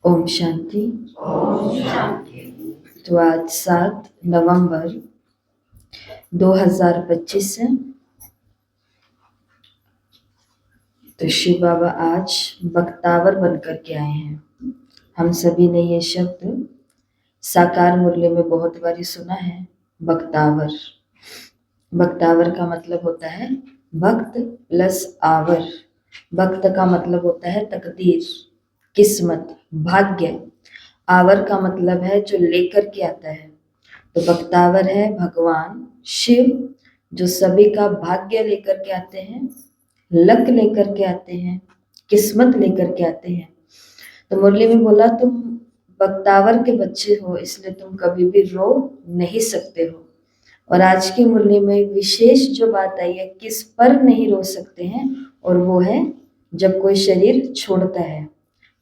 ओम शांति। तो आज 7 नवंबर 2025 है। तो शिव बाबा आज बख्तावर बनकर के आए हैं। हम सभी ने ये शब्द साकार मुरली में बहुत बारी सुना है। बख्तावर, बख्तावर का मतलब होता है भक्त प्लस आवर। भक्त का मतलब होता है तकदीर, किस्मत, भाग्य। आवर का मतलब है जो लेकर के आता है। तो बख्तावर है भगवान शिव, जो सभी का भाग्य लेकर के आते हैं, लक लेकर के आते हैं, किस्मत लेकर के आते हैं। तो मुरली में बोला तुम बख्तावर के बच्चे हो, इसलिए तुम कभी भी रो नहीं सकते हो। और आज की मुरली में विशेष जो बात आई है, किस पर नहीं रो सकते हैं, और वो है जब कोई शरीर छोड़ता है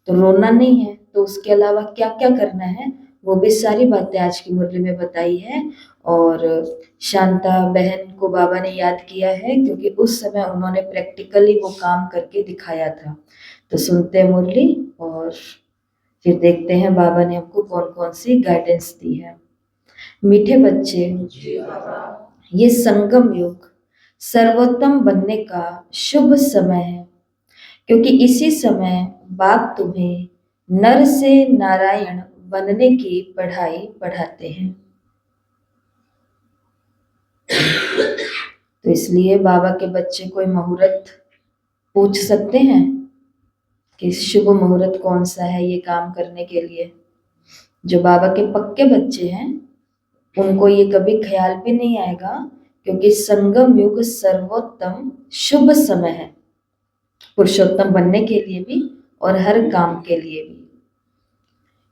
तो रोना नहीं है। तो उसके अलावा क्या क्या करना है, वो भी सारी बातें आज की मुरली में बताई है। और शांता बहन को बाबा ने याद किया है, क्योंकि उस समय उन्होंने प्रैक्टिकली वो काम करके दिखाया था। तो सुनते हैं मुरली और फिर देखते हैं बाबा ने हमको कौन कौन सी गाइडेंस दी है। मीठे बच्चे, ये संगम युग सर्वोत्तम बनने का शुभ समय है, क्योंकि इसी समय बाप तुम्हें नर से नारायण बनने की पढ़ाई पढ़ाते हैं। तो इसलिए बाबा के बच्चे कोई मुहूर्त पूछ सकते हैं कि शुभ मुहूर्त कौन सा है ये काम करने के लिए। जो बाबा के पक्के बच्चे हैं उनको ये कभी ख्याल भी नहीं आएगा, क्योंकि संगम युग सर्वोत्तम शुभ समय है, पुरुषोत्तम बनने के लिए भी और हर काम के लिए भी।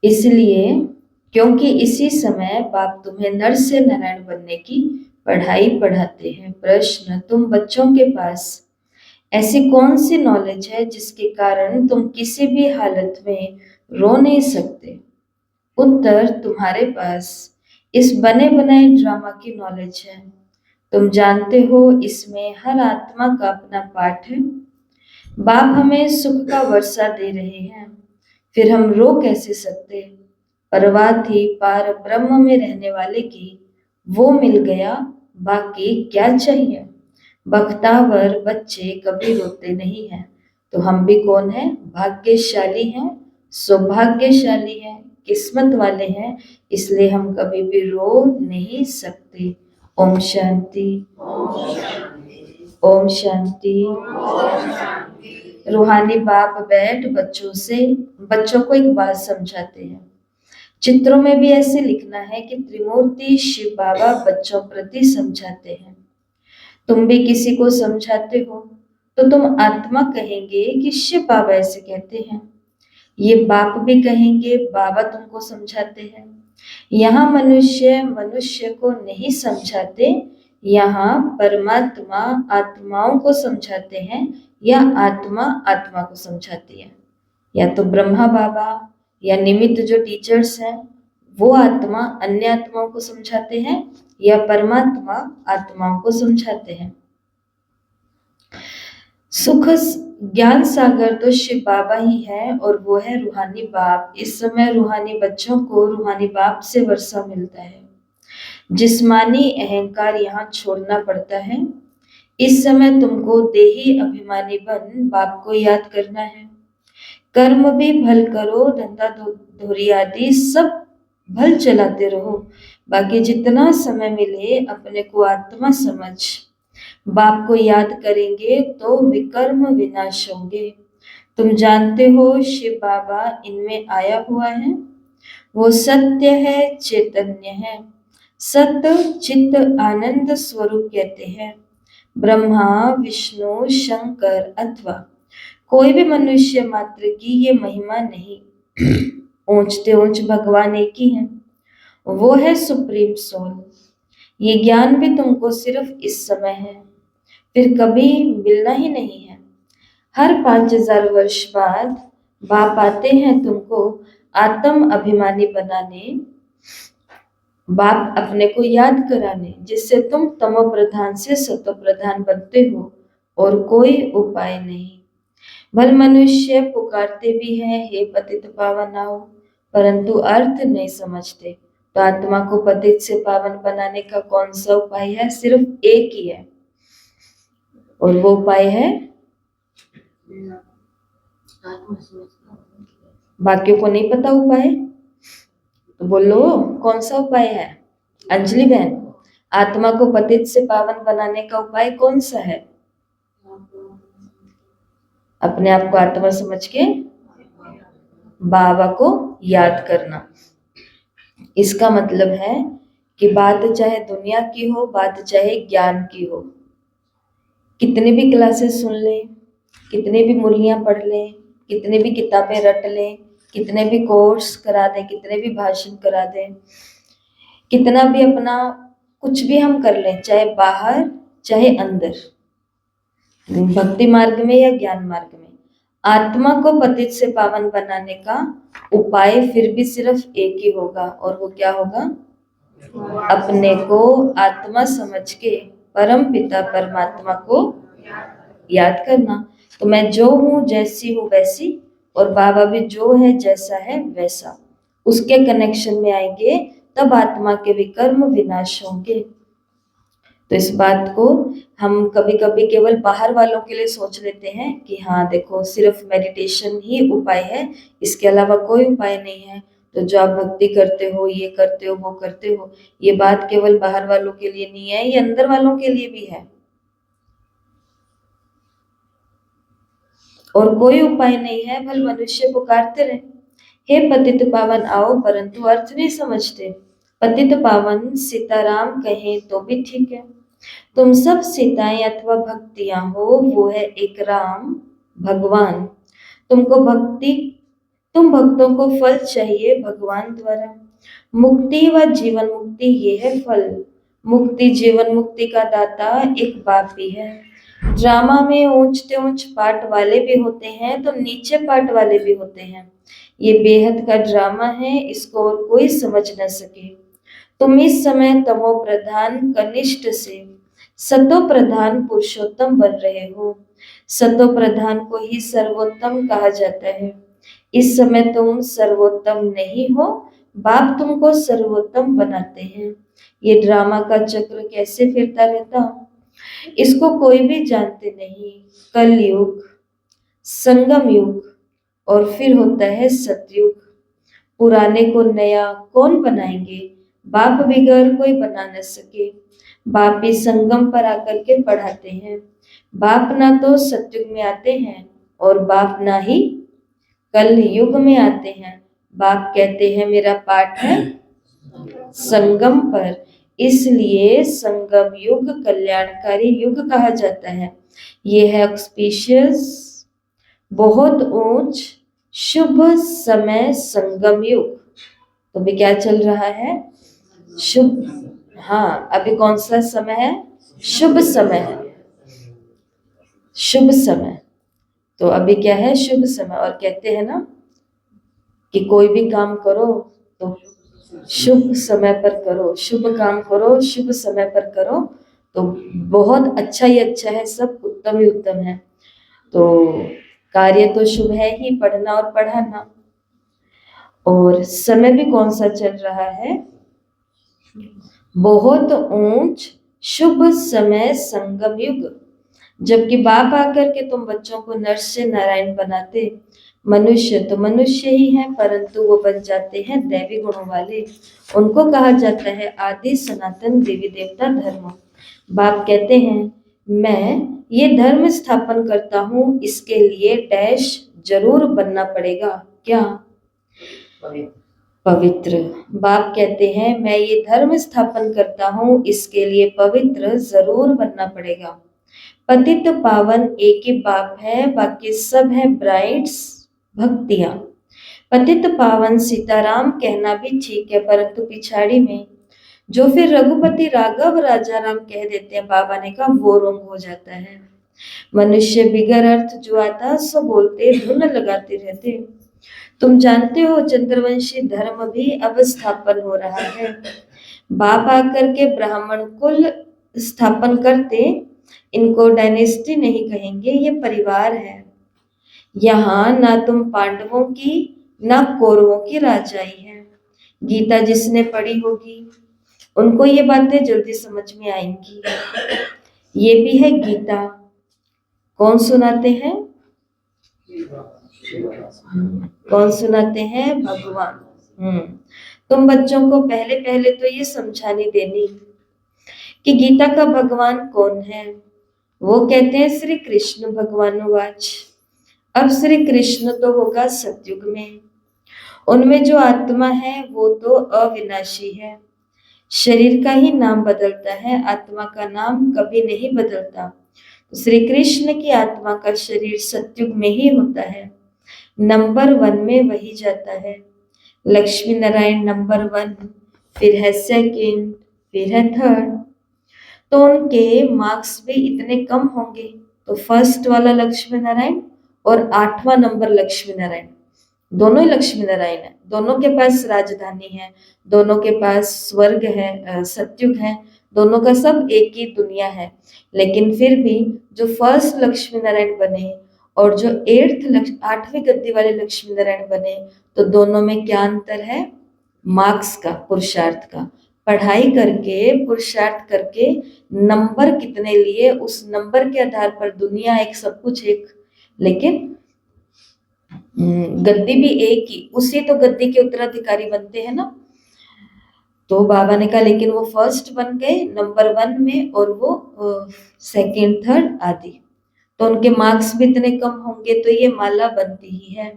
इसलिए क्योंकि इसी समय बाप तुम्हें नर से नारायण बनने की पढ़ाई पढ़ाते हैं। प्रश्न, तुम बच्चों के पास ऐसी कौन सी नॉलेज है जिसके कारण तुम किसी भी हालत में रो नहीं सकते? उत्तर, तुम्हारे पास इस बने बनाए ड्रामा की नॉलेज है। तुम जानते हो इसमें हर आत्मा का अपना पाठ है। बाप हमें सुख का वर्षा दे रहे हैं, फिर हम रो कैसे सकते? परवाह थी पार ब्रह्म में रहने वाले की, वो मिल गया, बाकी क्या चाहिए? बख्तावर बच्चे कभी रोते नहीं हैं। तो हम भी कौन है? भाग्यशाली हैं, सौभाग्यशाली हैं, किस्मत वाले हैं, इसलिए हम कभी भी रो नहीं सकते। ओम शांति, ओम शांति। रूहानी बाप बैठ बच्चों को एक बात समझाते हैं। चित्रों में भी ऐसे लिखना है कि त्रिमूर्ति शिव बाबा बच्चों प्रति समझाते हैं। तुम भी किसी को समझाते हो तो तुम आत्मा कहेंगे कि शिव बाबा ऐसे कहते हैं। ये बाप भी कहेंगे बाबा तुमको समझाते हैं। यहाँ मनुष्य मनुष्य को नहीं समझाते, यहाँ परमात्मा आत्माओं को समझाते हैं, या आत्मा आत्मा को समझाती है। या तो ब्रह्मा बाबा या निमित्त जो टीचर्स हैं वो आत्मा अन्य आत्माओं को समझाते हैं, या परमात्मा आत्माओं को समझाते हैं। सुख ज्ञान सागर तो शिव बाबा ही है, और वो है रूहानी बाप। इस समय रूहानी बच्चों को रूहानी बाप से वर्षा मिलता है। जिस्मानी अहंकार यहाँ छोड़ना पड़ता है। इस समय तुमको देही अभिमानी बन बाप को याद करना है। कर्म भी भल करो, धंधा धोरी आदि सब भल चलाते रहो। बाकी जितना समय मिले अपने को आत्मा समझ बाप को याद करेंगे तो विकर्म विनाश होंगे। तुम जानते हो शिव बाबा इनमें आया हुआ है। वो सत्य है, चैतन्य है, सत्य चित्त आनंद स्वरूप कहते हैं। ब्रह्मा विष्णु शंकर अथवा कोई भी मनुष्य मात्र की ये महिमा नहीं। ऊंचते ऊंच भगवान एक ही है, वो है सुप्रीम सोल। ये ज्ञान भी तुमको सिर्फ इस समय है, फिर कभी मिलना ही नहीं है। हर 5000 वर्ष बाद बाप आते हैं तुमको आत्म अभिमानी बनाने, बाप अपने को याद कराने, जिससे तुम तमो प्रधान से सतो प्रधान बनते हो, और कोई उपाय नहीं। भल मनुष्य पुकारते भी हैं, हे पतित पावन आओ, परंतु अर्थ नहीं समझते। तो आत्मा को पतित से पावन बनाने का कौन सा उपाय है? सिर्फ एक ही है, और वो उपाय है, बाकियों को नहीं पता उपाय, तो बोलो कौन सा उपाय है? अंजलि बहन, आत्मा को पतित से पावन बनाने का उपाय कौन सा है? अपने आप को आत्मा समझ के बाबा को याद करना। इसका मतलब है कि बात चाहे दुनिया की हो, बात चाहे ज्ञान की हो, कितनी भी क्लासेस सुन ले, कितनी भी मुरलियां पढ़ ले, कितनी भी किताबें रट ले, कितने भी कोर्स करा दे, कितने भी भाषण करा दे, कितना भी अपना कुछ भी हम कर लें, चाहे बाहर चाहे अंदर, भक्ति मार्ग में या ज्ञान मार्ग में, आत्मा को पतित से पावन बनाने का उपाय फिर भी सिर्फ एक ही होगा, और वो क्या होगा? अपने को आत्मा समझ के परम पिता परमात्मा को याद करना। तो मैं जो हूँ, जैसी हूँ वैसी, और बाबा भी जो है जैसा है वैसा, उसके कनेक्शन में आएंगे, तब आत्मा के विकर्म विनाश होंगे। तो इस बात को हम कभी कभी केवल बाहर वालों के लिए सोच लेते हैं कि हाँ देखो, सिर्फ मेडिटेशन ही उपाय है, इसके अलावा कोई उपाय नहीं है। तो जो आप भक्ति करते हो, ये करते हो, वो करते हो, ये बात केवल बाहर वालों के लिए नहीं है, ये अंदर वालों के लिए भी है। और कोई उपाय नहीं है, भल मनुष्य पुकारते रहे, हे पतित पावन आओ, परंतु अर्थ नहीं समझते। पतित पावन सीताराम कहें तो भी ठीक है। तुम सब सीताएं अथवा भक्तियां हो, वो है एक राम भगवान। तुमको भक्ति, तुम भक्तों को फल चाहिए भगवान द्वारा। मुक्ति व जीवन मुक्ति ये है फल। मुक्ति जीवन मुक्ति का दाता एक बाप भी है। ड्रामा में ऊंचते ऊंच पाठ वाले भी होते हैं, तो नीचे पाठ वाले भी होते हैं। ये बेहद का ड्रामा है, इसको और कोई समझ न सके। तुम इस समय तमो प्रधान कनिष्ठ से सतो प्रधान पुरुषोत्तम बन रहे हो। सतो प्रधान को ही सर्वोत्तम कहा जाता है। इस समय तुम सर्वोत्तम नहीं हो, बाप तुमको सर्वोत्तम बनाते हैं। ये ड्रामा का चक्र कैसे फिरता रहता, इसको कोई भी जानते नहीं। कलयुग, संगम युग, और फिर होता है सतयुग। पुराने को नया कौन बनाएंगे? बाप बिगैर कोई बना न सके। बाप ही संगम पर आकर के पढ़ाते हैं। बाप ना तो सतयुग में आते हैं, और बाप ना ही कल युग में आते हैं। बाप कहते हैं मेरा पाठ है संगम पर, इसलिए संगम युग कल्याणकारी युग कहा जाता है। ये है ऑस्पिशियस, बहुत ऊंच शुभ समय संगम युग। तो अभी क्या चल रहा है? शुभ, हाँ अभी कौन सा समय है? शुभ समय है, शुभ समय। तो अभी क्या है? शुभ समय। और कहते हैं ना कि कोई भी काम करो तो शुभ समय पर करो, शुभ काम करो शुभ समय पर करो, तो बहुत अच्छा ही अच्छा है, सब उत्तम ही उत्तम है। तो कार्य तो शुभ है ही, पढ़ना और पढ़ाना। और समय भी कौन सा चल रहा है? बहुत ऊंच शुभ समय संगम युग। जबकि बाप आकर के तुम बच्चों को नर से नारायण बनाते, मनुष्य तो मनुष्य ही हैं, परंतु वो बन जाते हैं दैवी गुणों वाले। उनको कहा जाता है आदि सनातन देवी देवता धर्म। बाप कहते हैं मैं ये धर्म स्थापन करता हूँ, इसके लिए डैश जरूर बनना पड़ेगा। क्या? पवित्र। बाप कहते हैं मैं ये धर्म स्थापन करता हूँ, इसके लिए पवित्र जरूर बनना पड़ेगा। पतित पावन एक ही बाप है, बाकी सब है ब्राइड्स भक्तियां। पतित पावन सीताराम कहना भी ठीक है, परंतु पिछाड़ी में जो फिर रघुपति राघव राजा राम कह देते हैं, बाबा ने कहा वो रोंग हो जाता है। मनुष्य बिगर अर्थ जो आता सो बोलते, धुन लगाते रहते। तुम जानते हो चंद्रवंशी धर्म भी अब स्थापन हो रहा है। बाप आकर के ब्राह्मण कुल स्थापन करते, इनको डायनेस्टी नहीं कहेंगे, ये परिवार है। यहाँ ना तुम पांडवों की ना कौरवों की राजाई है। गीता जिसने पढ़ी होगी उनको ये बातें जल्दी समझ में आएंगी। ये भी है गीता। कौन सुनाते हैं? कौन सुनाते हैं? भगवान। तुम बच्चों को पहले पहले तो ये समझानी देनी कि गीता का भगवान कौन है। वो कहते हैं श्री कृष्ण भगवानुवाच। अब श्री कृष्ण तो होगा सतयुग में। उनमें जो आत्मा है वो तो अविनाशी है। शरीर का ही नाम बदलता है, आत्मा का नाम कभी नहीं बदलता। तो श्री कृष्ण की आत्मा का शरीर सतयुग में ही होता है। नंबर 1 में वही जाता है। लक्ष्मी नारायण नंबर 1, फिर है सेकंड, फिर है थर्ड। तो उनके मार्क्स भी इतने कम होंगे तो फर्स्ट वाला लक्ष्मी नारायण और 8वां नंबर लक्ष्मी नारायण, दोनों ही लक्ष्मी नारायण है। दोनों के पास राजधानी है, दोनों के पास स्वर्ग है, सतयुग है, दोनों का सब एक ही दुनिया है। लेकिन फिर भी जो फर्स्ट लक्ष्मी नारायण बने और जो 8वीं गद्दी वाले लक्ष्मी नारायण बने, तो दोनों में क्या अंतर है? मार्क्स का, पुरुषार्थ का। पढ़ाई करके, पुरुषार्थ करके नंबर कितने लिए, उस नंबर के आधार पर दुनिया एक, सब कुछ एक। लेकिन गद्दी भी एक ही, उसी तो गद्दी के उत्तराधिकारी बनते हैं ना। तो बाबा ने कहा लेकिन वो फर्स्ट बन गए नंबर 1 में और वो सेकंड, थर्ड आदि। तो उनके मार्क्स भी इतने कम होंगे तो ये माला बनती ही है।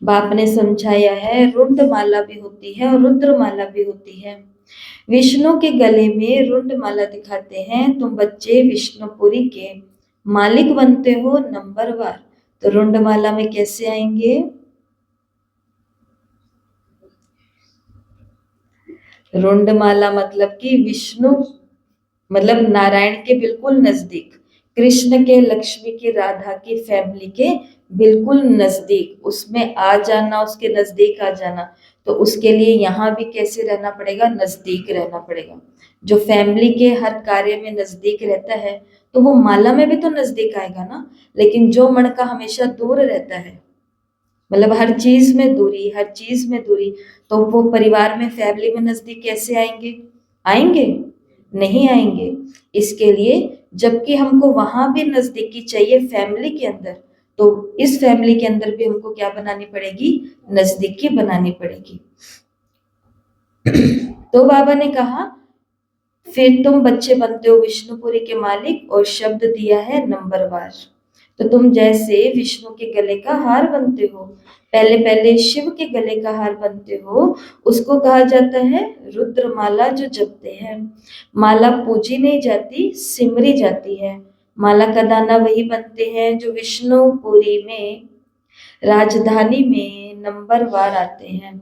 बाप ने समझाया है रुंड माला भी होती है और रुद्र माला भी होती है। विष्णु के गले में रुंड माला दिखाते हैं, तुम बच्चे विष्णुपुरी के मालिक बनते हो नंबरवार। तो रुंड माला में कैसे आएंगे? रुंड माला मतलब कि विष्णु, मतलब नारायण के बिल्कुल नजदीक, कृष्ण के, लक्ष्मी की, राधा की फैमिली के बिल्कुल नजदीक, उसमें आ जाना, उसके नजदीक आ जाना। तो उसके लिए यहाँ भी कैसे रहना पड़ेगा? नजदीक रहना पड़ेगा। जो फैमिली के हर कार्य में नजदीक रहता है तो वो माला में भी तो नजदीक आएगा ना। लेकिन जो मन का हमेशा दूर रहता है, मतलब हर चीज में दूरी, हर चीज में दूरी, तो वो परिवार में, फैमिली में नजदीक कैसे आएंगे? आएंगे नहीं आएंगे। इसके लिए जबकि हमको वहां भी नजदीकी चाहिए फैमिली के अंदर, तो इस फैमिली के अंदर भी हमको क्या बनानी पड़ेगी? नजदीकी बनानी पड़ेगी। तो बाबा ने कहा फिर तुम बच्चे बनते हो विष्णुपुरी के मालिक, और शब्द दिया है नंबरवार। तो तुम जैसे विष्णु के गले का हार बनते हो, पहले पहले शिव के गले का हार बनते हो, उसको कहा जाता है रुद्र माला जो जपते हैं। माला पूजी नहीं जाती, सिमरी जाती है। माला का दाना वही बनते हैं जो विष्णुपुरी में, राजधानी में नंबरवार आते हैं।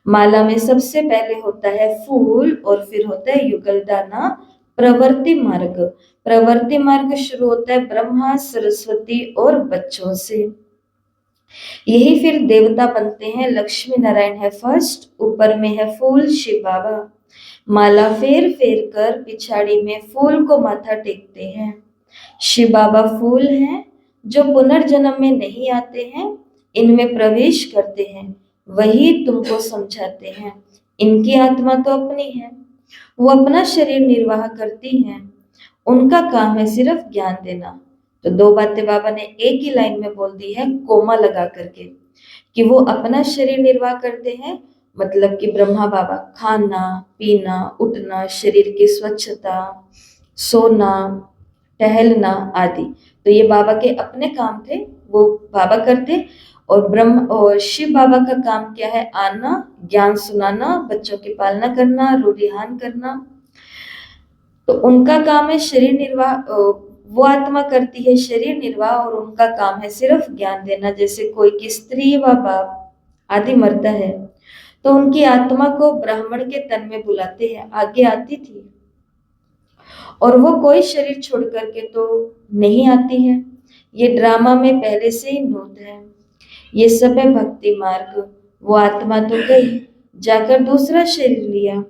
माला में सबसे पहले होता है फूल और फिर होता है युगल दाना। प्रवृत्ति मार्ग, प्रवृत्ति मार्ग शुरू होता है ब्रह्मा, सरस्वती और बच्चों से। यही फिर देवता बनते हैं। लक्ष्मी नारायण है फर्स्ट, ऊपर में है फूल शिव बाबा। माला फेर फेर कर पिछाड़ी में फूल को माथा टेकते हैं। शिव बाबा फूल हैं जो पुनर्जन्म में नहीं आते हैं, इनमें प्रवेश करते हैं, वही तुमको समझाते हैं। इनकी आत्मा तो अपनी है, वो अपना शरीर निर्वाह करती हैं, उनका काम है सिर्फ ज्ञान देना। तो दो बातें बाबा ने एक ही लाइन में बोल दी है, कोमा लगा करके, कि वो अपना शरीर निर्वाह करते हैं, मतलब कि ब्रह्मा बाबा खाना पीना, उठना, शरीर की स्वच्छता, सोना, टहलना आदि। तो ये बाबा के अपने काम थे, वो बाबा करते। और ब्रह्म और शिव बाबा का काम क्या है? आना, ज्ञान सुनाना, बच्चों की पालना करना, रूढ़िहान करना। तो उनका काम है शरीर निर्वाह, वो आत्मा करती है शरीर निर्वाह, और उनका काम है सिर्फ ज्ञान देना। जैसे कोई की स्त्री व बाप आदि मरता है तो उनकी आत्मा को ब्राह्मण के तन में बुलाते हैं, आगे आती थी, और वो कोई शरीर छोड़ करके तो नहीं आती है। ये ड्रामा में पहले से ही नोट है। ये सब है भक्ति मार्ग। वो आत्मा तो गई, जाकर दूसरा शरीर लिया।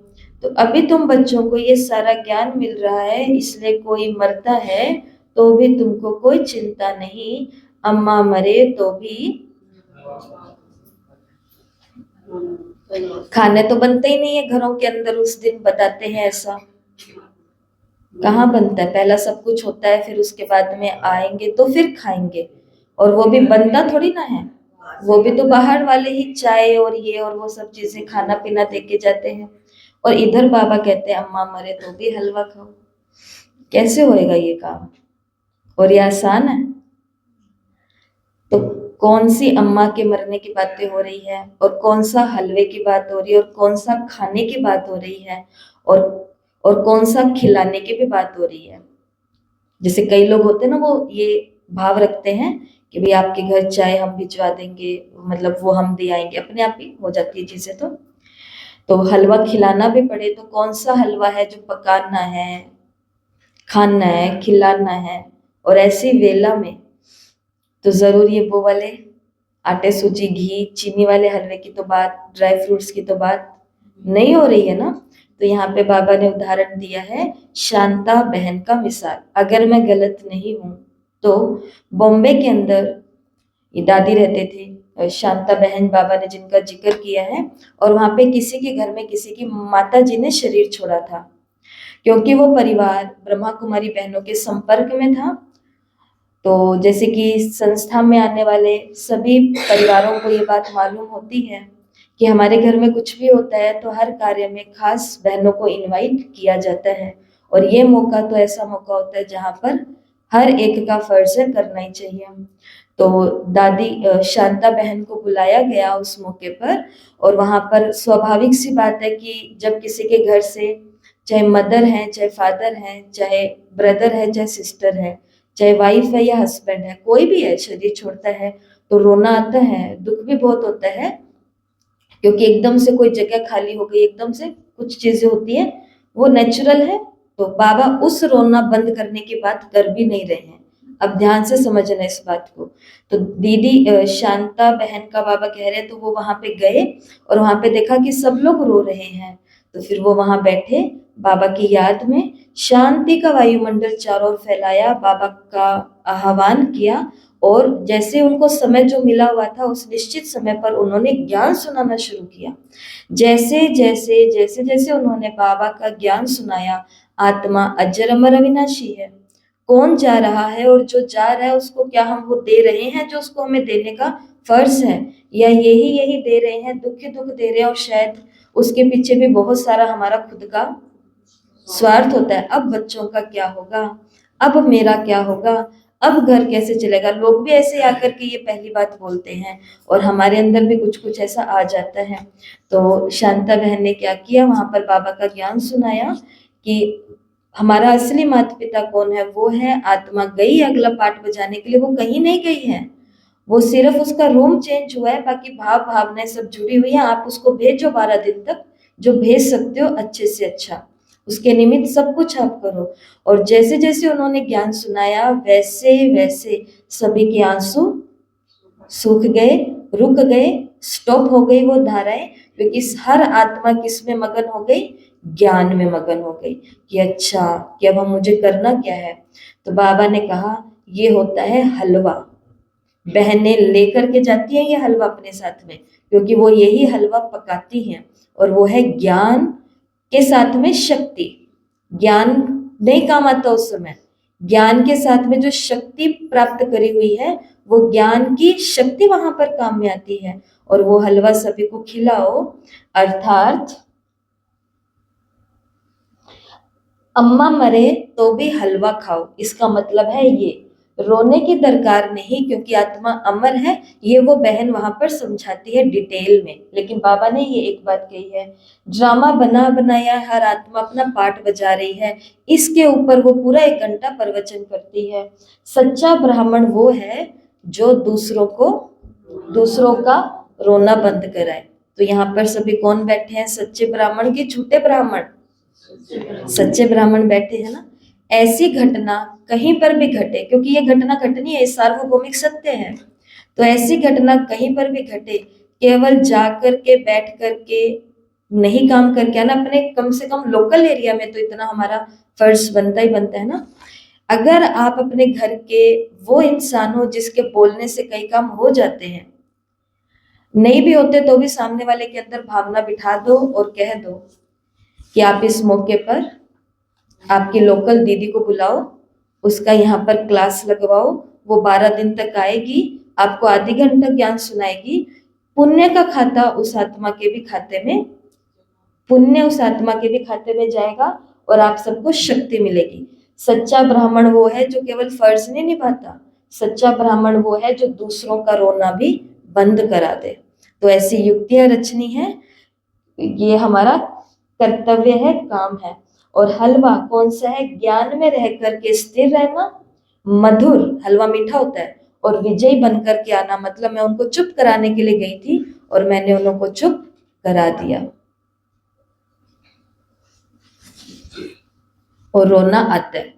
तो अभी तुम बच्चों को ये सारा ज्ञान मिल रहा है, इसलिए कोई मरता है तो भी तुमको कोई चिंता नहीं। अम्मा मरे तो भी खाने तो बनते ही नहीं है घरों के अंदर उस दिन, बताते हैं ऐसा। कहाँ बनता है, पहला सब कुछ होता है, फिर उसके बाद में आएंगे तो फिर खाएंगे। और वो भी बनता थोड़ी ना है, वो भी तो बाहर वाले ही चाय और ये और वो सब चीजें खाना पीना दे के जाते हैं। और इधर बाबा कहते हैं अम्मा मरे तो भी हलवा खाओ। कैसे होएगा ये काम? और ये आसान है? तो कौन सी अम्मा के मरने की बातें हो रही है, और कौन सा हलवे की बात हो रही है, और कौन सा खाने की बात हो रही है, और और कौन सा खिलाने की भी बात हो रही है। जैसे कई लोग होते हैं ना, वो ये भाव रखते हैं कि भाई आपके घर चाय हम भिजवा देंगे, मतलब वो हम दे आएंगे, अपने आप ही हो जाती है चीजें। तो हलवा खिलाना भी पड़े तो कौन सा हलवा है जो पकाना है, खाना है, खिलाना है। और ऐसी वेला में तो जरूर ये वो वाले आटे सूजी घी चीनी वाले हलवे की तो बात, ड्राई फ्रूट्स की तो बात नहीं हो रही है ना। तो यहाँ पे बाबा ने उदाहरण दिया है शांता बहन का मिसाल। अगर मैं गलत नहीं हूं तो बॉम्बे के अंदर ये दादी रहते थे, शांता बहन बाबा ने जिनका जिक्र किया है। और वहां पे किसी के घर में किसी की माता जी ने शरीर छोड़ा था, क्योंकि वो परिवार ब्रह्मा कुमारी बहनों के संपर्क में था। तो जैसे कि संस्था में आने वाले सभी परिवारों को ये बात मालूम होती है कि हमारे घर में कुछ भी होता है तो हर कार्य में खास बहनों को इनवाइट किया जाता है। और ये मौका तो ऐसा मौका होता है जहाँ पर हर एक का फर्ज है, करना ही चाहिए। तो दादी शांता बहन को बुलाया गया उस मौके पर। और वहां पर स्वाभाविक सी बात है कि जब किसी के घर से, चाहे मदर है, चाहे फादर है, चाहे ब्रदर है, चाहे सिस्टर है, चाहे वाइफ है या हस्बैंड है, कोई भी है, शरीर छोड़ता है तो रोना आता है, दुख भी बहुत होता है। क्योंकि एकदम से कोई जगह खाली हो गई, एकदम से कुछ चीजें होती है, वो नेचुरल है। तो बाबा उस रोना बंद करने की बात कर भी नहीं रहे हैं। अब ध्यान से समझना इस बात को। तो दीदी शांता बहन का बाबा कह रहे हैं, तो वो वहां पे गए और वहां पे देखा कि सब लोग रो रहे हैं। तो फिर वो वहां बैठे, बाबा की याद में शांति का वायुमंडल चारों ओर फैलाया, बाबा का आह्वान किया। और जैसे उनको समय जो मिला हुआ था उस निश्चित समय पर उन्होंने ज्ञान सुनाना शुरू किया। जैसे जैसे जैसे जैसे उन्होंने बाबा का ज्ञान सुनाया, आत्मा अजर अमर अविनाशी है, कौन जा रहा है और जो जा रहा है उसको क्या हम वो दे रहे हैं जो उसको हमें देने का फर्ज है, या यही यही दे रहे हैं, दुख ही दुख दे रहे हैं, और शायद उसके पीछे भी बहुत सारा हमारा खुद का स्वार्थ होता है। अब बच्चों का क्या होगा, अब मेरा क्या होगा, अब घर कैसे चलेगा। लोग भी ऐसे आकर के ये पहली बात बोलते हैं, और हमारे अंदर भी कुछ कुछ ऐसा आ जाता है। तो शांता बहन ने क्या किया, वहां पर बाबा का ज्ञान सुनाया कि हमारा असली माता पिता कौन है, वो है आत्मा। गई अगला पाठ बजाने के लिए, वो कहीं नहीं गई है, वो सिर्फ उसका रूम चेंज हुआ है, बाकी भाव भावनाएं सब जुड़ी हुई है। आप उसको भेजो 12 दिन तक, जो भेज सकते हो अच्छे से अच्छा, उसके निमित्त सब कुछ आप करो। और जैसे जैसे उन्होंने ज्ञान सुनाया वैसे वैसे सभी के आंसू सूख गए, रुक गए, स्टॉप हो गई वो धाराएं। क्योंकि हर आत्मा किस में मगन हो गई, ज्ञान में मगन हो गई कि अच्छा कि अब हम मुझे करना क्या है। तो बाबा ने कहा ये होता है हलवा। बहनें लेकर के जाती हैं ये हलवा अपने साथ में, क्योंकि वो यही हलवा पकाती हैं। और वो है ज्ञान के साथ में शक्ति। ज्ञान नहीं काम आता उस समय, ज्ञान के साथ में जो शक्ति प्राप्त करी हुई है वो ज्ञान की शक्ति वहां पर काम में आती है। और वो हलवा सभी को खिलाओ, अर्थात अम्मा मरे तो भी हलवा खाओ। इसका मतलब है ये रोने की दरकार नहीं, क्योंकि आत्मा अमर है। ये वो बहन वहां पर समझाती है डिटेल में। लेकिन बाबा ने ये एक बात कही है, ड्रामा बना बनाया हर आत्मा अपना पार्ट बजा रही है, इसके ऊपर वो पूरा 1 घंटा प्रवचन करती है। सच्चा ब्राह्मण वो है जो दूसरों का रोना बंद कराए। तो यहाँ पर सभी कौन बैठे हैं, सच्चे ब्राह्मण के झूठे ब्राह्मण? सच्चे ब्राह्मण बैठे हैं ना। ऐसी घटना कहीं पर भी घटे, क्योंकि ये घटना घटनी है, सार्वभौमिक सत्य है। तो ऐसी घटना कहीं पर भी घटे, केवल जा करके बैठ करके नहीं काम करके आना, अपने कम से कम लोकल एरिया में तो इतना हमारा फर्ज बनता ही बनता है ना। अगर आप अपने घर के वो इंसान हो जिसके बोलने से कई काम हो जाते हैं, नहीं भी होते तो भी सामने वाले के अंदर भावना बिठा दो और कह दो कि आप इस मौके पर आपकी लोकल दीदी को बुलाओ, उसका यहाँ पर क्लास लगवाओ, वो 12 दिन तक आएगी, आपको आधी घंटा ज्ञान सुनाएगी। पुण्य का खाता उस आत्मा के भी खाते में, पुण्य उस आत्मा के भी खाते में जाएगा और आप सबको शक्ति मिलेगी। सच्चा ब्राह्मण वो है जो केवल फर्ज नहीं निभाता, सच्चा ब्राह्मण वो है जो दूसरों का रोना भी बंद करा दे। तो ऐसी युक्तियां रचनी है, ये हमारा कर्तव्य है, काम है। और हलवा कौन सा है? ज्ञान में रह करके स्थिर रहना, मधुर, हलवा मीठा होता है, और विजयी बन करके आना। मतलब मैं उनको चुप कराने के लिए गई थी और मैंने उनको चुप करा दिया। और रोना आता है,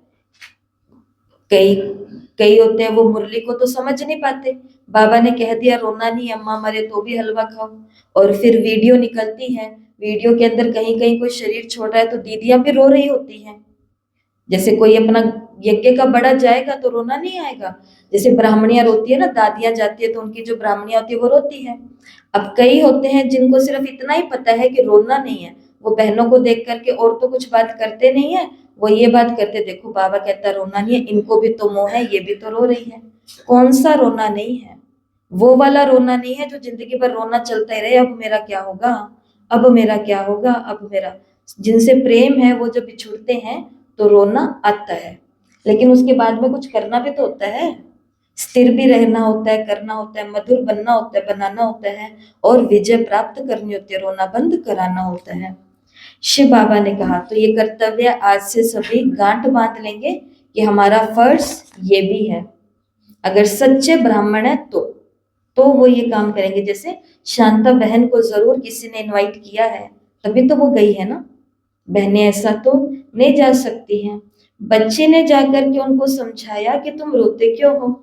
कई कई होते हैं वो मुरली को तो समझ नहीं पाते, बाबा ने कह दिया रोना नहीं, अम्मा मरे तो भी हलवा खाओ, और फिर वीडियो निकलती है, वीडियो के अंदर कहीं कहीं कोई शरीर छोड़ रहा है तो दीदियां भी रो रही होती हैं। जैसे कोई अपना यज्ञ का बड़ा जाएगा तो रोना नहीं आएगा, जैसे ब्राह्मणियां रोती है ना, दादियां जाती है तो उनकी जो ब्राह्मणियां होती है वो रोती है। अब कई होते हैं जिनको सिर्फ इतना ही पता है कि रोना नहीं है, वो बहनों को देख करके और तो कुछ बात करते नहीं है, वो ये बात करते, देखो बाबा कहता रोना नहीं है, इनको भी तो मोह है, ये भी तो रो रही है। कौन सा रोना नहीं है? वो वाला रोना नहीं है जो जिंदगी भर रोना चलता ही रहे, अब मेरा क्या होगा, अब मेरा क्या होगा, अब मेरा। जिनसे प्रेम है वो जब बिछुड़ते हैं तो रोना आता है, लेकिन उसके बाद में कुछ करना भी तो होता है, स्थिर भी रहना होता है, करना होता है, मधुर बनना होता है, बनाना होता है, और विजय प्राप्त करनी होती है, रोना बंद कराना होता है। शिव बाबा ने कहा तो ये कर्तव्य आज से सभी गांठ बांध लेंगे कि हमारा फर्ज ये भी है। अगर सच्चे ब्राह्मण है तो वो ये काम करेंगे। जैसे शांता बहन को जरूर किसी ने इनवाइट किया है, तभी तो वो गई है ना, बहनें ऐसा तो नहीं जा सकती हैं। बच्चे ने जाकर के उनको समझाया कि तुम रोते क्यों हो,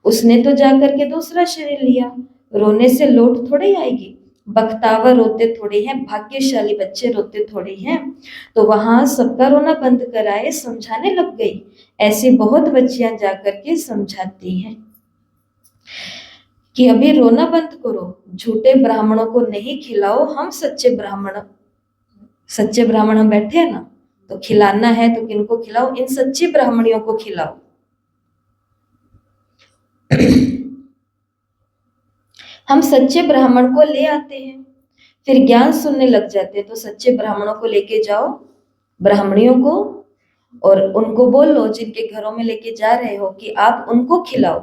उसने तो जाकर के दूसरा शरीर लिया, रोने से लौट थोड़ी आएगी। बख्तावर रोते थोड़ी हैं, भाग्यशाली बच्चे रोते थोड़ी हैं। तो वहां सबका रोना बंद कराए, समझाने लग गई। ऐसी बहुत बच्चियां जाकर के समझाती हैं कि अभी रोना बंद करो, झूठे ब्राह्मणों को नहीं खिलाओ, हम सच्चे ब्राह्मण, सच्चे ब्राह्मण हम बैठे हैं ना, तो खिलाना है तो किनको खिलाओ? इन सच्ची ब्राह्मणियों को खिलाओ। हम सच्चे ब्राह्मण को ले आते हैं, फिर ज्ञान सुनने लग जाते हैं, तो सच्चे ब्राह्मणों को लेके जाओ, ब्राह्मणियों को, और उनको बोलो जिनके घरों में लेके जा रहे हो कि आप उनको खिलाओ।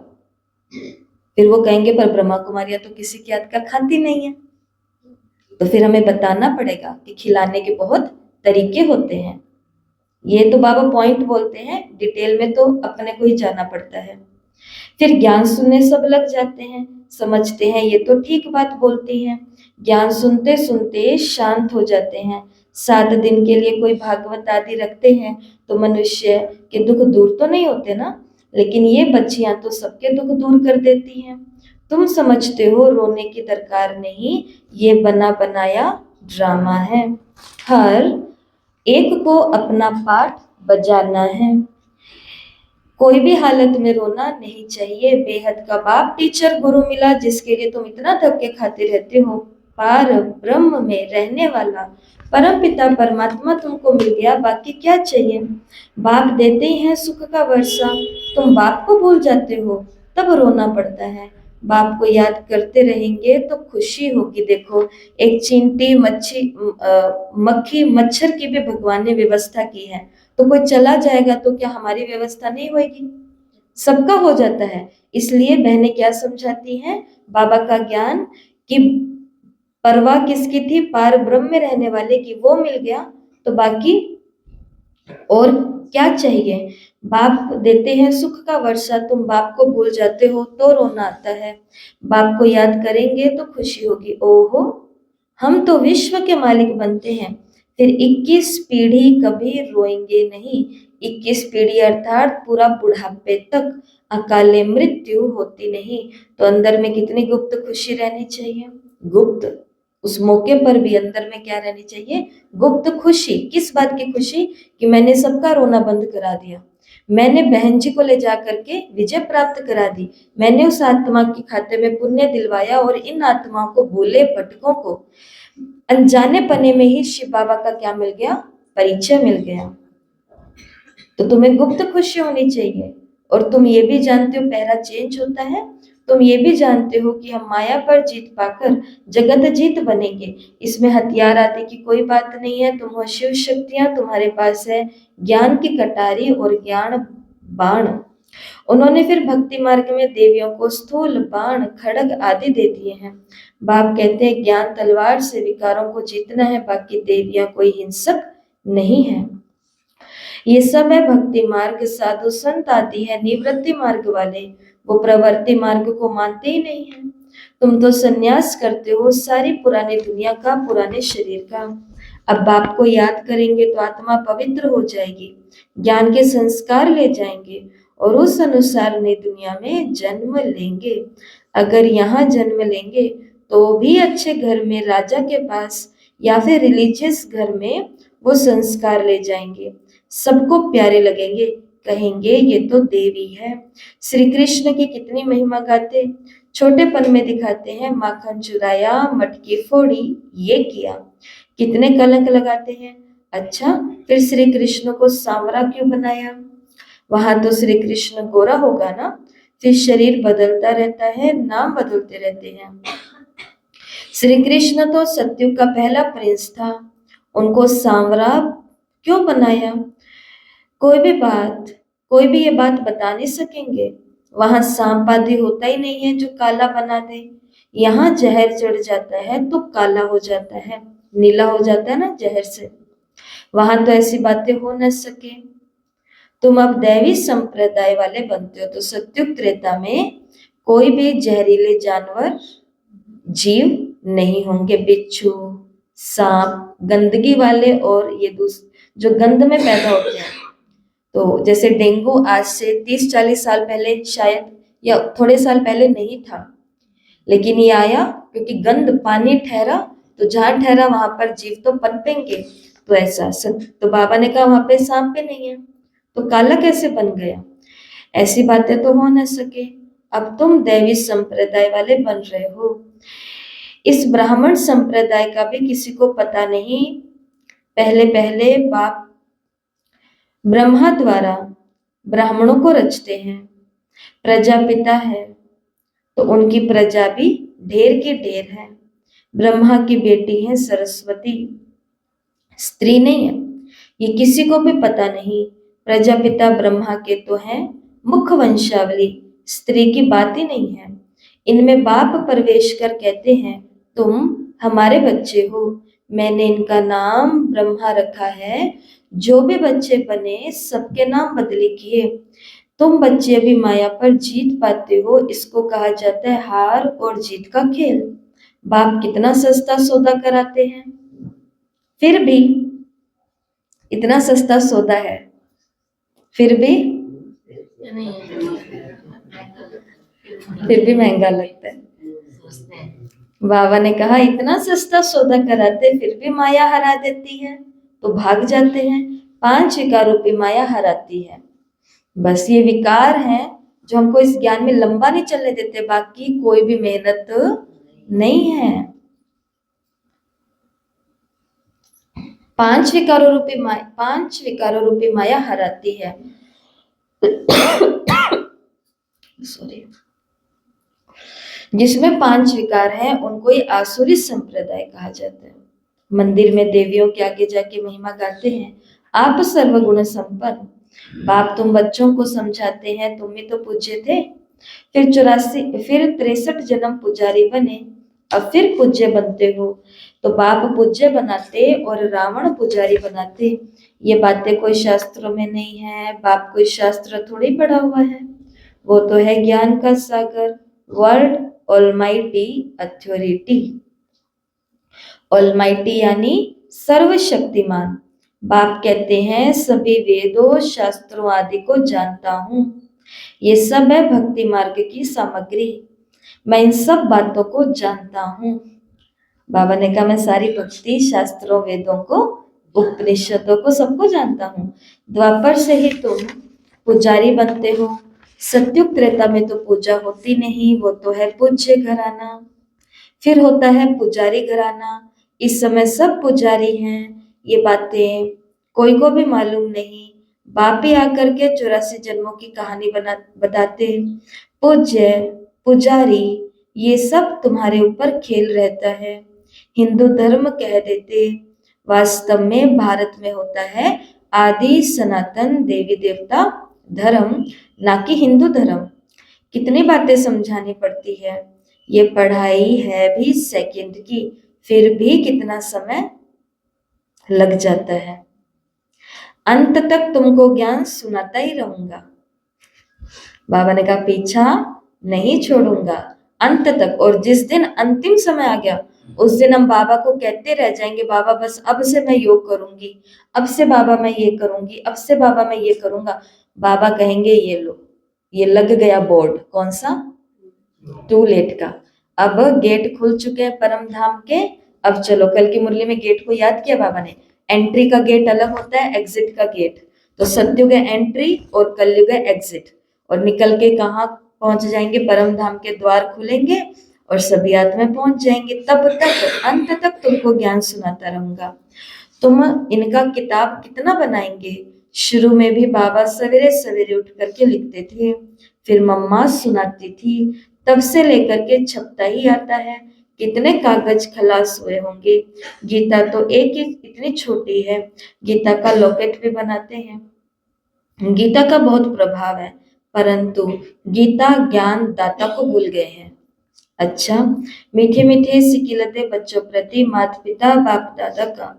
फिर वो कहेंगे पर ब्रह्मा कुमारियां तो किसी की हाथ का खाती नहीं है, तो फिर हमें बताना पड़ेगा कि खिलाने के बहुत तरीके होते हैं। ये तो बाबा पॉइंट बोलते हैं, डिटेल में तो अपने को ही जाना पड़ता है। फिर ज्ञान सुनने सब लग जाते हैं, समझते हैं ये तो ठीक बात बोलती हैं, ज्ञान सुनते सुनते शांत हो जाते हैं। 7 दिन के लिए कोई भागवत आदि रखते हैं तो मनुष्य के दुख दूर तो नहीं होते ना, लेकिन ये बच्चियां तो सबके दुख दूर कर देती हैं। तुम समझते हो रोने की दरकार नहीं, ये बना बनाया ड्रामा है, हर एक को अपना पाठ बजाना है। कोई भी हालत में रोना नहीं चाहिए। बेहद का बाप टीचर गुरु मिला जिसके लिए तुम इतना धक्के खाते रहते हो, पार ब्रह्म में रहने वाला परम पिता परमात्मा तुमको मिल गया, बाकी क्या चाहिए। बाप देते ही हैं सुख का वर्षा, तुम बाप को भूल जाते हो तब रोना पड़ता है। बाप को याद करते रहेंगे तो खुशी होगी। देखो एक चींटी मक्खी मच्छर की भी भगवान ने व्यवस्था की है, तो कोई चला जाएगा तो क्या हमारी व्यवस्था नहीं होगी? सबका हो जाता है। इसलिए बहनें क्या समझाती हैं बाबा का ज्ञान, कि परवाह किसकी थी, पार ब्रह्म में रहने वाले की, वो मिल गया तो बाकी और क्या चाहिए। बाप देते हैं सुख का वर्षा, तुम बाप को भूल जाते हो तो रोना आता है। बाप को याद करेंगे तो खुशी होगी, ओहो हम तो विश्व के मालिक बनते हैं। फिर 21 पीढ़ी कभी रोएंगे नहीं, 21 पीढ़ी अर्थात पूरा बुढ़ापे तक अकाले मृत्यु होती नहीं। तो अंदर में कितनी गुप्त खुशी रहनी चाहिए, गुप्त, उस मौके पर भी अंदर में क्या रहनी चाहिए, गुप्त खुशी। किस बात की खुशी? कि मैंने सबका रोना बंद करा दिया, मैंने बहन जी को ले जा करके विजय प्राप्त करा दी। मैंने उस आत्मा के खाते में पुण्य दिलवाया और इन आत्माओं को, भूले भटकों को, अनजाने पने में ही शिव बाबा का क्या मिल गया? परिचय मिल गया। तो तुम्हें गुप्त खुशी होनी चाहिए। और तुम ये भी जानते हो पहरा चेंज होता है। तुम ये भी जानते हो कि हम माया पर जीत पाकर जगत जीत बनेंगे। इसमें हथियार आदि की कोई बात नहीं है। तुम हो शिव शक्तियां, तुम्हारे पास है ज्ञान की कटारी और ज्ञान बाण। उन्होंने फिर भक्ति मार्ग में देवियों को स्थूल बाण, खड़ग आदि दे दिए हैं। बाप कहते हैं ज्ञान तलवार से विकारों को जीतना है, बाकी देवियां कोई हिंसक नहीं है। ये सब है भक्ति मार्ग। साधु संत आदि है निवृत्ति मार्ग वाले, वो प्रवृत्ति मार्ग को मानते ही नहीं है। तुम तो संन्यास करते हो सारी पुरानी दुनिया का, पुराने शरीर का। अब बाप को याद करेंगे तो आत्मा पवित्र हो जाएगी, ज्ञान के संस्कार ले जाएंगे और उस अनुसार नई दुनिया में जन्म लेंगे। अगर यहाँ जन्म लेंगे तो भी अच्छे घर में, राजा के पास, या फिर रिलीजियस घर में वो संस्कार ले जाएंगे। सबको प्यारे लगेंगे, कहेंगे ये तो देवी है। श्री कृष्ण की कितनी महिमा गाते, छोटेपन में दिखाते हैं माखन चुराया, मटकी फोड़ी, ये किया। कितने कलंक लगाते हैं। अच्छा, फिर श्री कृष्ण को सांवरा क्यों बनाया? वहां तो श्री कृष्ण गोरा होगा ना। फिर शरीर बदलता रहता है, नाम बदलते रहते हैं। श्री कृष्ण तो सत्युग का पहला प्रिंस था, उनको सांवरा क्यों बनाया? कोई भी ये बात बता नहीं सकेंगे। वहां सांप आदि होता ही नहीं है जो काला बना दे। यहाँ जहर चढ़ जाता है तो काला हो जाता है, नीला हो जाता है ना जहर से। वहां तो ऐसी बातें हो न सके। तुम अब दैवी संप्रदाय वाले बनते हो तो सत्युग त्रेता में कोई भी जहरीले जानवर, जीव नहीं होंगे। बिच्छू, सांप, गंदगी वाले, और ये जो गंध में पैदा होते हैं। तो जैसे डेंगू आज से 30-40 साल पहले शायद, या थोड़े साल पहले नहीं था, लेकिन ये आया क्योंकि गंद पानी ठहरा, तो जहां ठहरा वहां पर जीव तो पनपेंगे। तो ऐसा तो बाबा ने कहा वहां पे सांप पे नहीं है, तो काला कैसे बन गया? ऐसी बातें तो हो न सके। अब तुम दैवी संप्रदाय वाले बन रहे हो। इस ब्राह्मण संप्रदाय का भी किसी को पता नहीं। पहले पहले बाप ब्रह्मा द्वारा ब्राह्मणों को रचते हैं। प्रजापिता है तो उनकी प्रजा भी ढेर के ढेर है। ब्रह्मा की बेटी है सरस्वती, स्त्री नहीं है, ये किसी को भी पता नहीं। प्रजापिता ब्रह्मा के तो हैं मुख वंशावली, स्त्री की बात ही नहीं है। इनमें बाप प्रवेश कर कहते हैं तुम हमारे बच्चे हो। मैंने इनका नाम ब्रह्मा रखा है। जो भी बच्चे बने सबके नाम बदली किए। तुम बच्चे अभी माया पर जीत पाते हो, इसको कहा जाता है हार और जीत का खेल। बाप कितना सस्ता सौदा कराते हैं, फिर भी इतना सस्ता सौदा है, फिर भी महंगा लगता है। बाबा ने कहा इतना सस्ता सौदा कराते फिर भी माया हरा देती है, तो भाग जाते हैं। 5 विकार रूपी माया हराती है। बस ये विकार हैं जो हमको इस ज्ञान में लंबा नहीं चलने देते, बाकी कोई भी मेहनत नहीं है। 5 विकारों रूपी माया हराती है। सॉरी, जिसमें 5 विकार हैं उनको ये आसुरी संप्रदाय कहा जाता है। मंदिर में देवियों के आगे जाके महिमा गाते हैं आप सर्वगुण संपन्न। बाप तुम बच्चों को समझाते हैं तुम भी तो पूज्य थे, फिर 63 जन्म पुजारी बने, अब फिर पूज्य बनते हो। तो बाप पूज्य बनाते और रावण पुजारी बनाते। ये बातें कोई शास्त्रों में नहीं है। बाप कोई शास्त्र थोड़ी पढ़ा हुआ है, वो तो है ज्ञान का सागर, वर्ड ऑलमाइटी अथॉरिटी। ऑलमाइटी यानी सर्वशक्तिमान। बाप कहते हैं सभी वेदों, शास्त्रों आदि को जानता हूँ। ये सब है भक्ति मार्ग की सामग्री। मैं इन सब बातों को जानता हूँ। बाबा ने कहा मैं सारी भक्ति, शास्त्रों, वेदों को, उपनिषदों को, सबको जानता हूँ। द्वापर से ही तुम पुजारी बनते हो। सतयुग त्रेता में तो पूजा होती नहीं, वो तो है पूज्य घराना। फिर होता है पुजारी घराना, इस समय सब पुजारी हैं। ये बातें कोई को भी मालूम नहीं। बाप ही आकर के 84 जन्मों की कहानी बताते। पूज्य, पुजारी, ये सब तुम्हारे ऊपर खेल रहता है। हिंदू धर्म कह देते, वास्तव में भारत में होता है आदि सनातन देवी देवता धर्म, ना कि हिंदू धर्म। कितनी बातें समझानी पड़ती है। ये पढ़ाई है भी सेकंड की, फिर भी कितना समय लग जाता है। अंत तक तुमको ज्ञान सुनाता ही रहूंगा। बाबा ने कहा पीछा नहीं छोड़ूंगा अंत तक। और जिस दिन अंतिम समय आ गया, उस दिन हम बाबा को कहते रह जाएंगे, बाबा बस अब से मैं योग करूंगी, अब से बाबा मैं ये करूंगी, अब से बाबा मैं ये करूंगा। बाबा कहेंगे ये लो, ये लग गया बोर्ड, कौन सा, टू लेट का। अब गेट खुल चुके हैं परम धाम के। अब चलो, कल की मुरली में गेट को याद किया बाबा ने। एंट्री का गेट अलग होता है, एग्जिट का गेट। तो सतयुग है एंट्री और कलयुग है एग्जिट। और निकल के कहाँ पहुंच जाएंगे, परम धाम के द्वार खुलेंगे और सभी आत्मा पहुंच जाएंगे। तब तक अंत तक तुमको ज्ञान सुनाता रहूंगा। तुम इनका किताब कितना बनाएंगे। शुरू में भी बाबा सवेरे सवेरे उठ करके लिखते थे, फिर मम्मा सुनाती थी, तब से लेकर के छपता ही आता है। कितने कागज खलास हुए होंगे। गीता तो एक ही इतनी छोटी है, गीता का लॉकेट भी बनाते हैं। गीता का बहुत प्रभाव है, परंतु गीता ज्ञान दाता को भूल गए हैं। अच्छा, मीठे मीठे सिकिलते बच्चों प्रति माता पिता बाप दादा का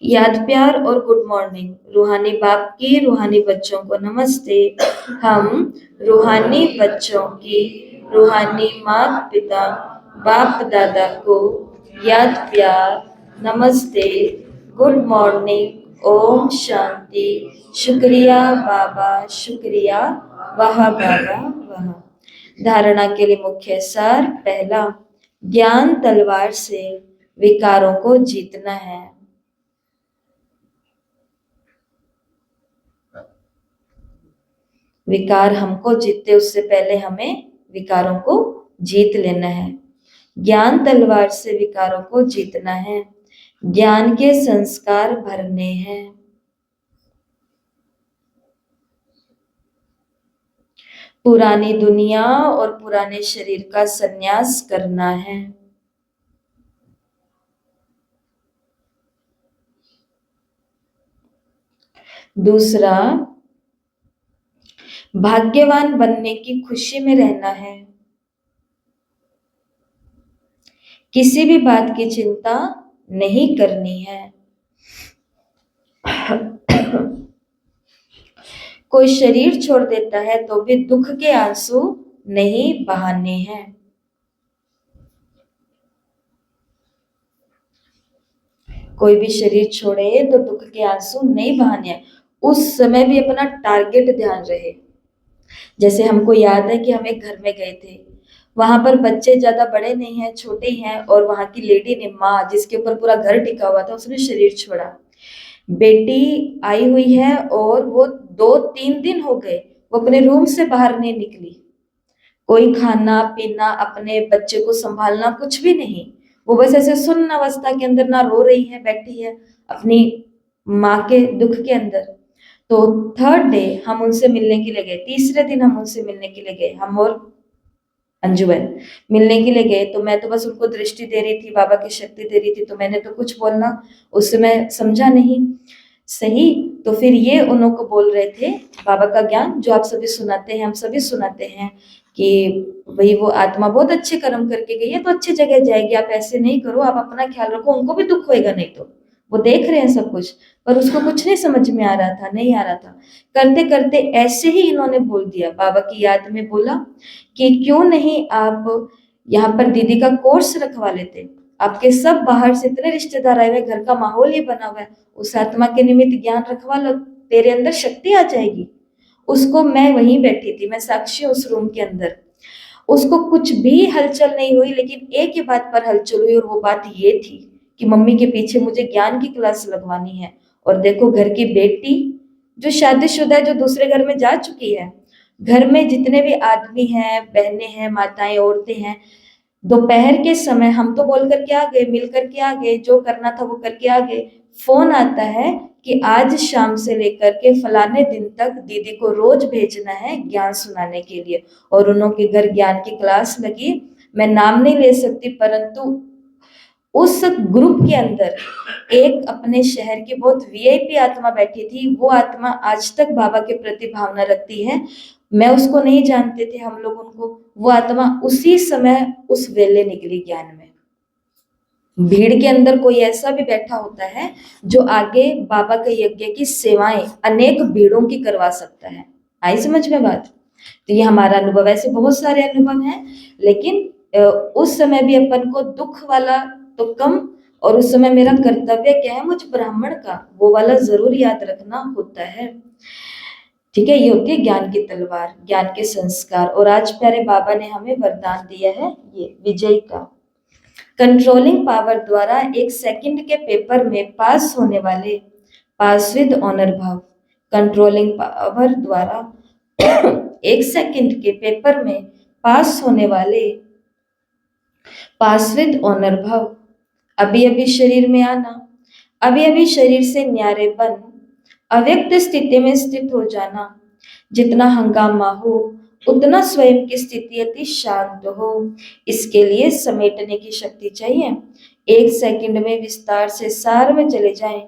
याद प्यार और गुड मॉर्निंग। रूहानी बाप की रूहानी बच्चों को नमस्ते। हम रूहानी बच्चों की रूहानी माता पिता बाप दादा को याद प्यार, नमस्ते, गुड मॉर्निंग, ओम शांति, शुक्रिया बाबा, शुक्रिया, वाह बाबा वाह। धारणा के लिए मुख्य सार, पहला, ज्ञान तलवार से विकारों को जीतना है। विकार हमको जीतते उससे पहले हमें विकारों को जीत लेना है। ज्ञान तलवार से विकारों को जीतना है। ज्ञान के संस्कार भरने हैं। पुरानी दुनिया और पुराने शरीर का संन्यास करना है। दूसरा, भाग्यवान बनने की खुशी में रहना है। किसी भी बात की चिंता नहीं करनी है। कोई शरीर छोड़ देता है तो भी दुख के आंसू नहीं बहाने हैं। कोई भी शरीर छोड़े तो दुख के आंसू नहीं बहाने हैं। उस समय भी अपना टारगेट ध्यान रहे। जैसे हमको याद है कि हम एक घर में गए थे, वहां पर बच्चे ज्यादा बड़े नहीं हैं, छोटे ही हैं, और वहां की लेडी ने, माँ जिसके ऊपर पूरा घर टिका हुआ था, उसने शरीर छोड़ा। बेटी आई हुई है और वो 2-3 दिन हो गए वो अपने रूम से बाहर नहीं निकली। कोई खाना पीना, अपने बच्चे को संभालना, कुछ भी नहीं। वो बस ऐसे सुन्न अवस्था के अंदर ना रो रही है, बैठी है अपनी माँ के दुख के अंदर। तो थर्ड डे हम उनसे मिलने के लिए गए, तीसरे दिन हम उनसे मिलने के लिए गए, हम और अंजू बहन मिलने के लिए गए। तो मैं तो बस उनको दृष्टि दे रही थी, बाबा की शक्ति दे रही थी, तो मैंने तो कुछ बोलना उस समय समझा नहीं सही। तो फिर ये उन्हों को बोल रहे थे बाबा का ज्ञान जो आप सभी सुनाते हैं, हम सभी सुनाते हैं कि भाई वो आत्मा बहुत अच्छे कर्म करके गई है तो अच्छी जगह जाएगी, आप ऐसे नहीं करो, आप अपना ख्याल रखो, उनको भी दुख होएगा। नहीं तो वो देख रहे हैं सब कुछ, पर उसको कुछ नहीं समझ में आ रहा था, नहीं आ रहा था। करते करते ऐसे ही इन्होंने बोल दिया, बाबा की याद में बोला कि क्यों नहीं आप यहाँ पर दीदी का कोर्स रखवा लेते। आपके सब बाहर से इतने रिश्तेदार आए हुए, घर का माहौल ही बना हुआ है, उस आत्मा के निमित्त ज्ञान रखवा लो, तेरे अंदर शक्ति आ जाएगी। उसको, मैं वहीं बैठी थी, मैं साक्षी उस रूम के अंदर, उसको कुछ भी हलचल नहीं हुई, लेकिन एक ही बात पर हलचल हुई, और वो बात ये थी कि मम्मी के पीछे मुझे ज्ञान की क्लास लगवानी है। और देखो घर की बेटी जो शादीशुदा है, जो दूसरे घर में जा चुकी है, घर में जितने भी आदमी हैं, बहनें हैं, माताएं, औरतें हैं, दोपहर के समय हम तो बोल करके आ गए, मिल करके आ गए, जो करना था वो करके आ गए। फोन आता है कि आज शाम से लेकर के फलाने दिन तक दीदी को रोज भेजना है ज्ञान सुनाने के लिए, और उन्होंने घर ज्ञान की क्लास लगी। मैं नाम नहीं ले सकती, परंतु उस ग्रुप के अंदर एक अपने शहर की बहुत वीआईपी आत्मा बैठी थी। वो आत्मा आज तक बाबा के प्रति भावना रखती है। मैं उसको नहीं जानते थे, हम लोग उनको। वो आत्मा उसी समय उस वेले निकली ज्ञान में। भीड़ के अंदर कोई ऐसा भी बैठा होता है जो आगे बाबा के यज्ञ की सेवाएं अनेक भीड़ों की करवा सकता है। आई समझ में बात? तो ये हमारा अनुभव, ऐसे बहुत सारे अनुभव हैं, लेकिन उस समय भी अपन को दुख वाला तो कम, और उस समय मेरा कर्तव्य क्या है मुझ ब्राह्मण का, वो वाला जरूर याद रखना होता है। ठीक है, ये होती है ज्ञान की तलवार, ज्ञान के संस्कार। और आज प्यारे बाबा ने हमें वरदान दिया है ये विजय का। कंट्रोलिंग पावर द्वारा एक सेकंड के पेपर में पास होने वाले पास विद ऑनर भाव। कंट्रोलिंग पावर द्वारा एक सेकंड के पेपर में पास होने वाले पास विद ऑनर भाव। अभी अभी शरीर में आना, अभी अभी शरीर से न्यारे बन, अव्यक्त स्थिति में स्थित हो जाना। जितना हंगामा हो उतना स्वयं की स्थिति अति शांत हो। इसके लिए समेटने की शक्ति चाहिए। एक सेकंड में विस्तार से सार में चले जाएं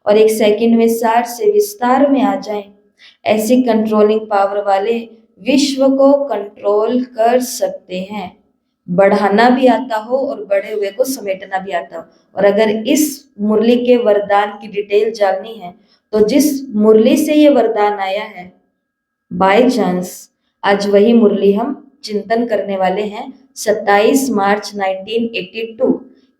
और एक सेकंड में सार से विस्तार में आ जाएं। ऐसी कंट्रोलिंग पावर वाले विश्व को कंट्रोल कर सकते हैं। बढ़ाना भी आता हो और बढ़े हुए को समेटना भी आता हो। और अगर इस मुरली के वरदान की डिटेल जाननी है तो जिस मुरली से ये वरदान आया है, बाय चांस आज वही मुरली हम चिंतन करने वाले हैं। 27 मार्च 1982।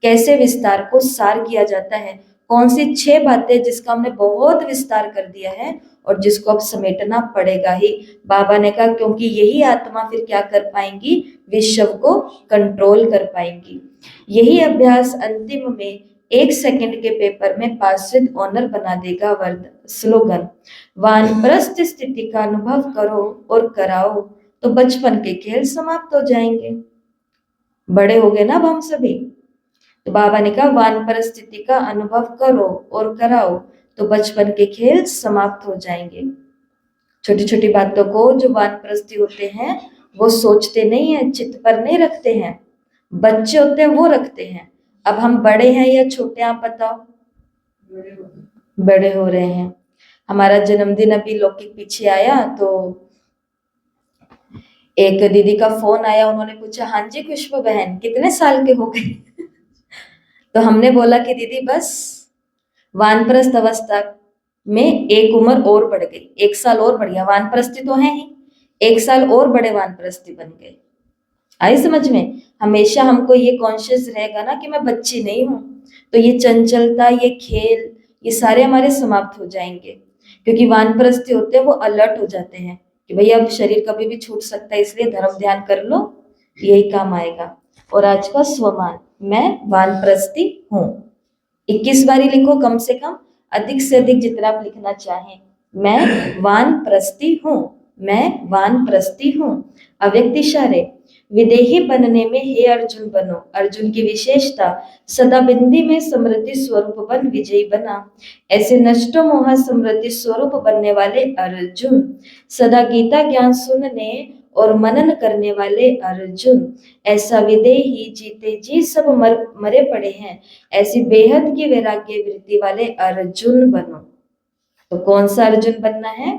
कैसे विस्तार को सार किया जाता है, कौन सी 6 बातें जिसका हमने बहुत विस्तार कर दिया है और जिसको अब समेटना पड़ेगा ही। बाबा ने कहा क्योंकि यही आत्मा फिर क्या कर पाएंगी, विश्व को कंट्रोल कर पाएंगी। यही अभ्यास अंतिम में एक सेकंड के पेपर में पास विद ऑनर बना देगा। वर्द स्लोगन, वानप्रस्थ स्थिति का अनुभव करो और कराओ तो बचपन के खेल समाप्त हो जाएंगे। बड़े हो गए ना अब हम सभी, तो बाबा ने कहा वानप्रस्थ स्थिति का अनुभव करो और कराओ तो बचपन के खेल समाप्त हो जाएंगे। छोटी छोटी बातों को जो वानप्रस्थी होते हैं वो सोचते नहीं है, चित्त पर नहीं रखते हैं। बच्चे होते हैं वो रखते हैं। अब हम बड़े हैं या छोटे, आप बताओ? बड़े हो रहे हैं। हमारा जन्मदिन अभी लौकिक पीछे आया तो एक दीदी का फोन आया, उन्होंने पूछा हाँ जी खुशबू बहन कितने साल के हो गए? तो हमने बोला कि दीदी बस वानप्रस्थ अवस्था में एक उम्र और बढ़ गई, 1 साल और बढ़ गया। वानप्रस्थी तो है ही, 1 साल और बड़े वानप्रस्थी बन गए। आई समझ में? हमेशा हमको ये कॉन्शियस रहेगा ना कि मैं बच्ची नहीं हूँ, तो ये चंचलता, ये खेल, ये सारे हमारे समाप्त हो जाएंगे। क्योंकि वानप्रस्थी होते हैं वो अलर्ट हो जाते हैं कि भैया अब शरीर कभी भी छूट सकता है, इसलिए धर्म ध्यान कर लो, यही काम आएगा। और आज का स्वमान, मैं वानप्रस्थी हूँ। 21 बारी लिखो कम से कम, अधिक से अधिक जितना आप लिखना चाहें। मैं वानप्रस्थी हूँ, मैं वानप्रस्थी हूँ। अव्यक्त इशारे, विदेही बनने में हे अर्जुन बनो। अर्जुन की विशेषता, सदा बिंदी में समृद्धि स्वरूप बन विजयी बना। ऐसे नष्टो मोह समृद्धि स्वरूप बनने वाले अर्जुन, सदा गीता ज्ञान सुनने और मनन करने वाले अर्जुन, ऐसा विदेही जीते जी सब मरे पड़े हैं, ऐसी बेहद की वैराग्य वृत्ति वाले अर्जुन बनो। तो कौन सा अर्जुन बनना है?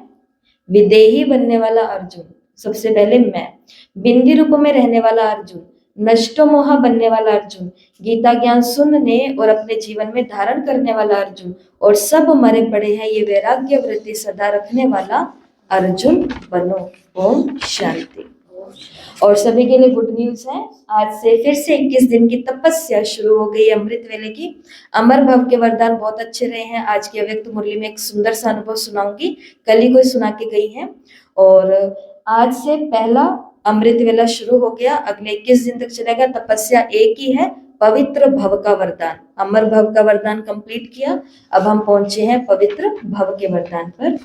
विदेही बनने वाला अर्जुन। सबसे पहले मैं, बिंदी रूप में रहने वाला अर्जुन, नष्टो मोह बनने वाला अर्जुन, गीता ज्ञान सुनने और अपने जीवन में धारण करने वाला अर्जुन, और सब मरे पड़े हैं ये वैराग्य वृत्ति सदा रखने वाला अर्जुन बनो। ओम शांति। और सभी के लिए गुड न्यूज है, आज से फिर से 21 दिन की तपस्या शुरू हो गई अमृत वेले की। अमर भव के वरदान बहुत अच्छे रहे हैं। आज की अव्यक्त मुरली में एक सुंदर सा अनुभव सुनाऊंगी, कल ही कोई सुना के गई है। और आज से पहला अमृत वेला शुरू हो गया, अगले 21 दिन तक चलेगा। तपस्या एक ही है, पवित्र भव का वरदान। अमर भव का वरदान कंप्लीट किया, अब हम पहुंचे हैं पवित्र भव के वरदान पर।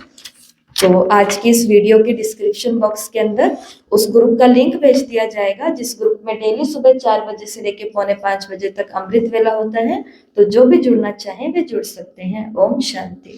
तो आज की इस वीडियो के डिस्क्रिप्शन बॉक्स के अंदर उस ग्रुप का लिंक भेज दिया जाएगा, जिस ग्रुप में डेली सुबह 4 बजे से लेकर पौने 5 बजे तक अमृत वेला होता है। तो जो भी जुड़ना चाहें वे जुड़ सकते हैं। ओम शांति।